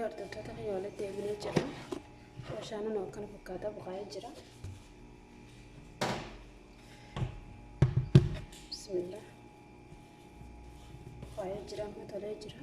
hordoftoota kiyya walitti deebinee jira. Shaashaanan akkana fakkaata buqaa'ee jira. Bismillah. Buqaa'ee jira amma tolee jira.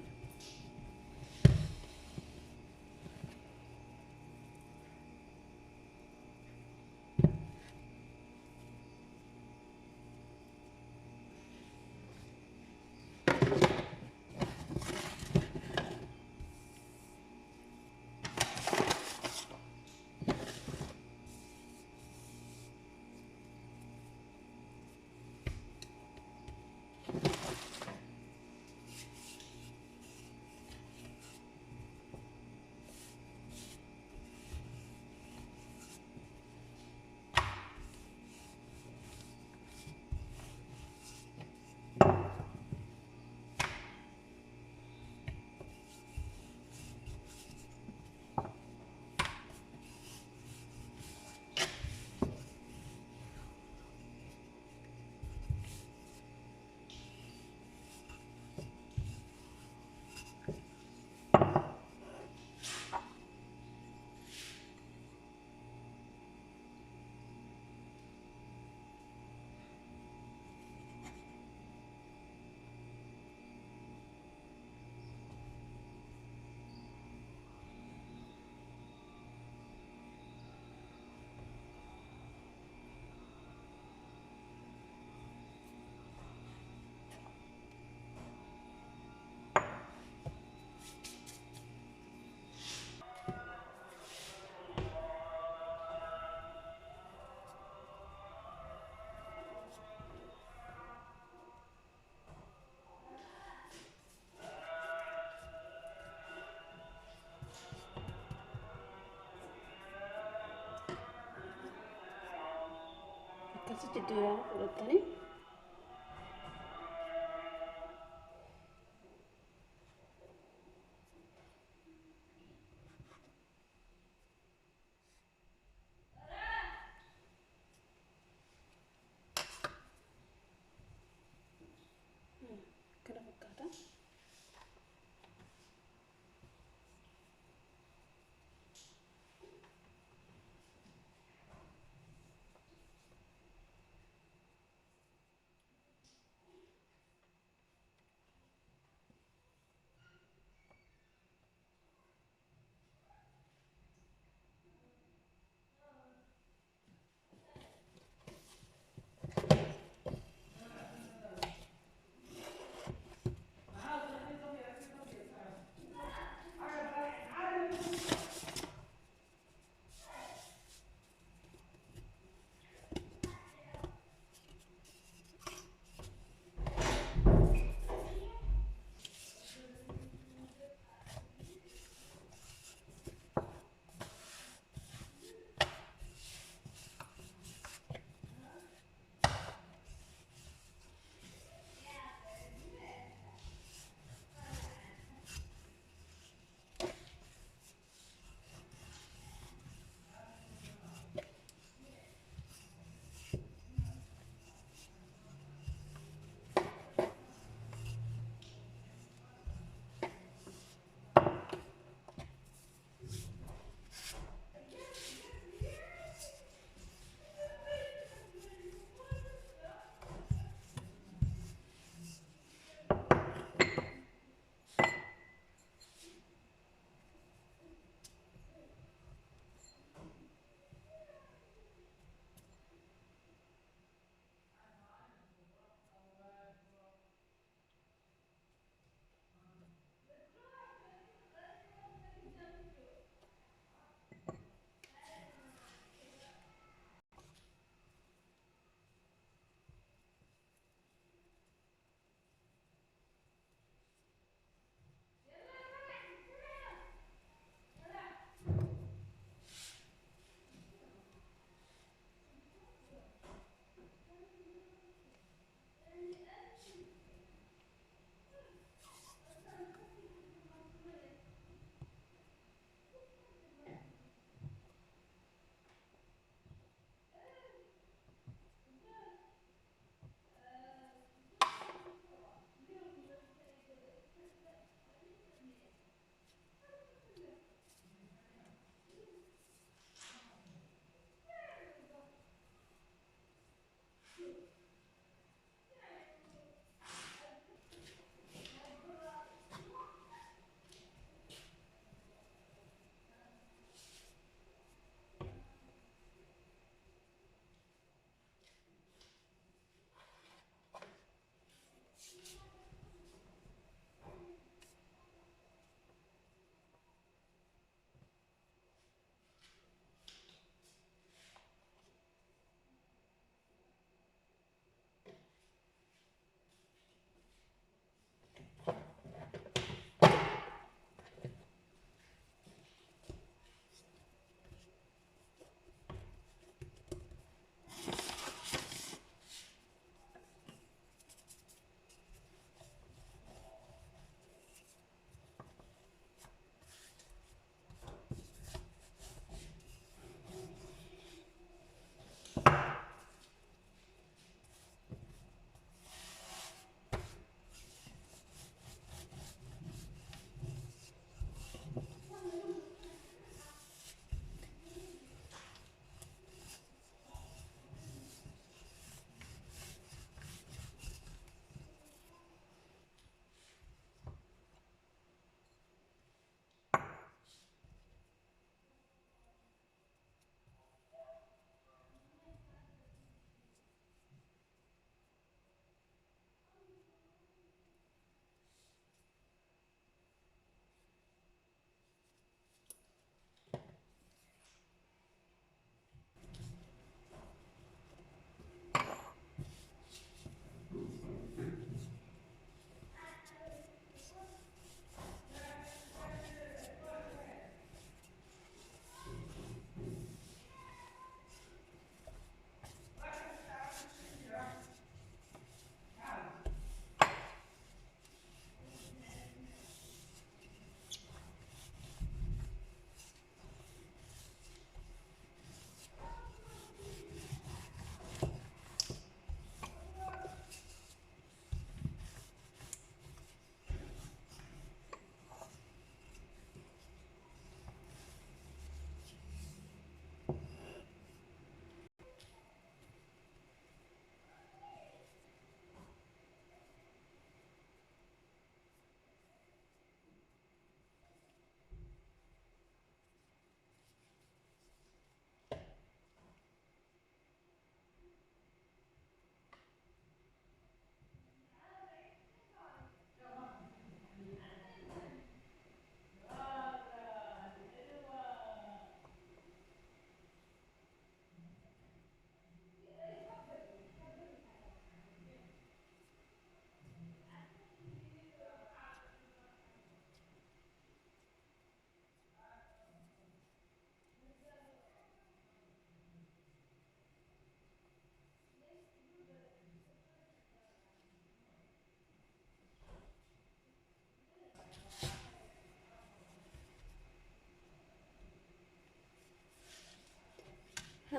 Akkasitti diiraa fudhatanii kana fakkaata.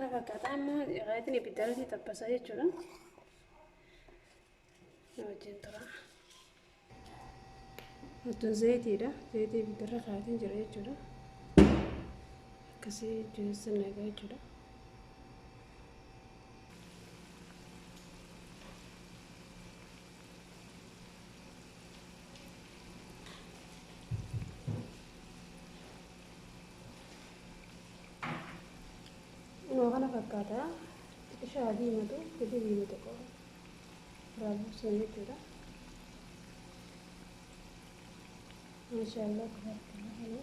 kana fakkaata amma qaayitiin ibiddaatii taphasaa jechuudha. Wajjin tura. Waantun zayitiidha. Zayitii ibiddarra kaa'atiin jira jechuudha. Akkasii jireessa nagaa jechuudha. Kana fakkaata ishaa diimatu gadi diimatu qaba. Raabsuu jechuudha. Maashaallah kubaartii.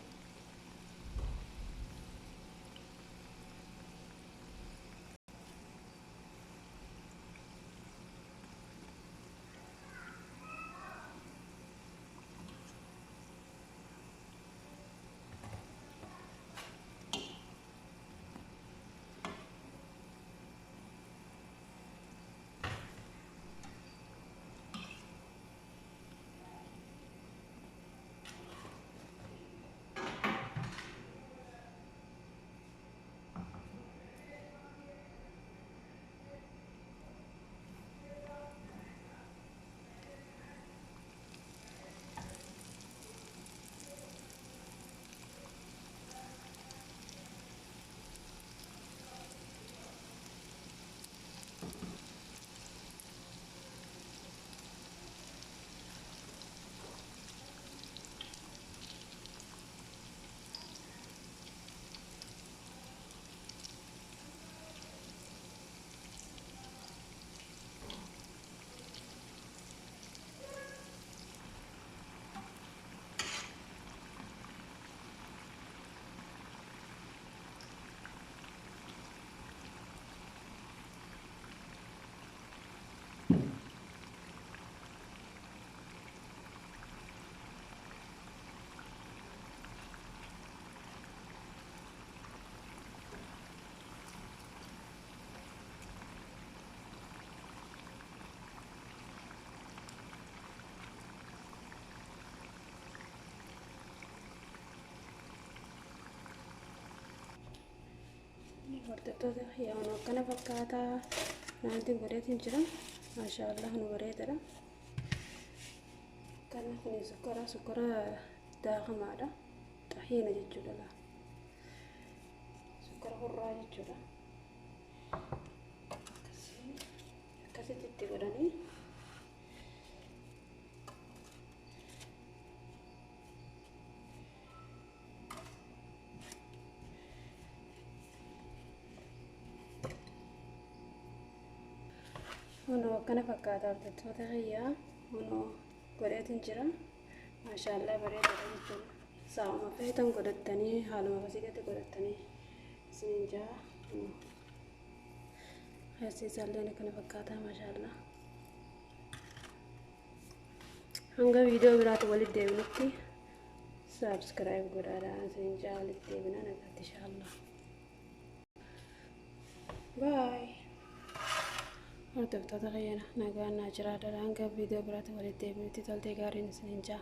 Hordoftoota yaa'u akkana fakkaata. Wanti bareetiin jira. Maashaallah nu bareedadha. Kana kun sukkara daakamaadha. Xahiina jechuudha. Sukkara hurraa jechuudha. Akkasitti itti godhanii Uno akkana fakkaata hordoftoota kiyyaa. Uno godheetiin jira. Maashaallah bareedadha jechuudha. Saawuma feetan godhattanii haaluma akkasitti godhattanii isiniin jaa. Haasiisaalleen akkana fakkaata maashaallah. Hanga viidiyoo biraatti walitti deebinutti subscribe godhaadhaan isiniin jaa walitti deebina nagaatti inshaallah. Bye. Hordoftoota kiyyaa nagaan naa jiraadha. Hanga viidiyoo biraatti walitti deebinutti toltee gaariin isiniin jaa.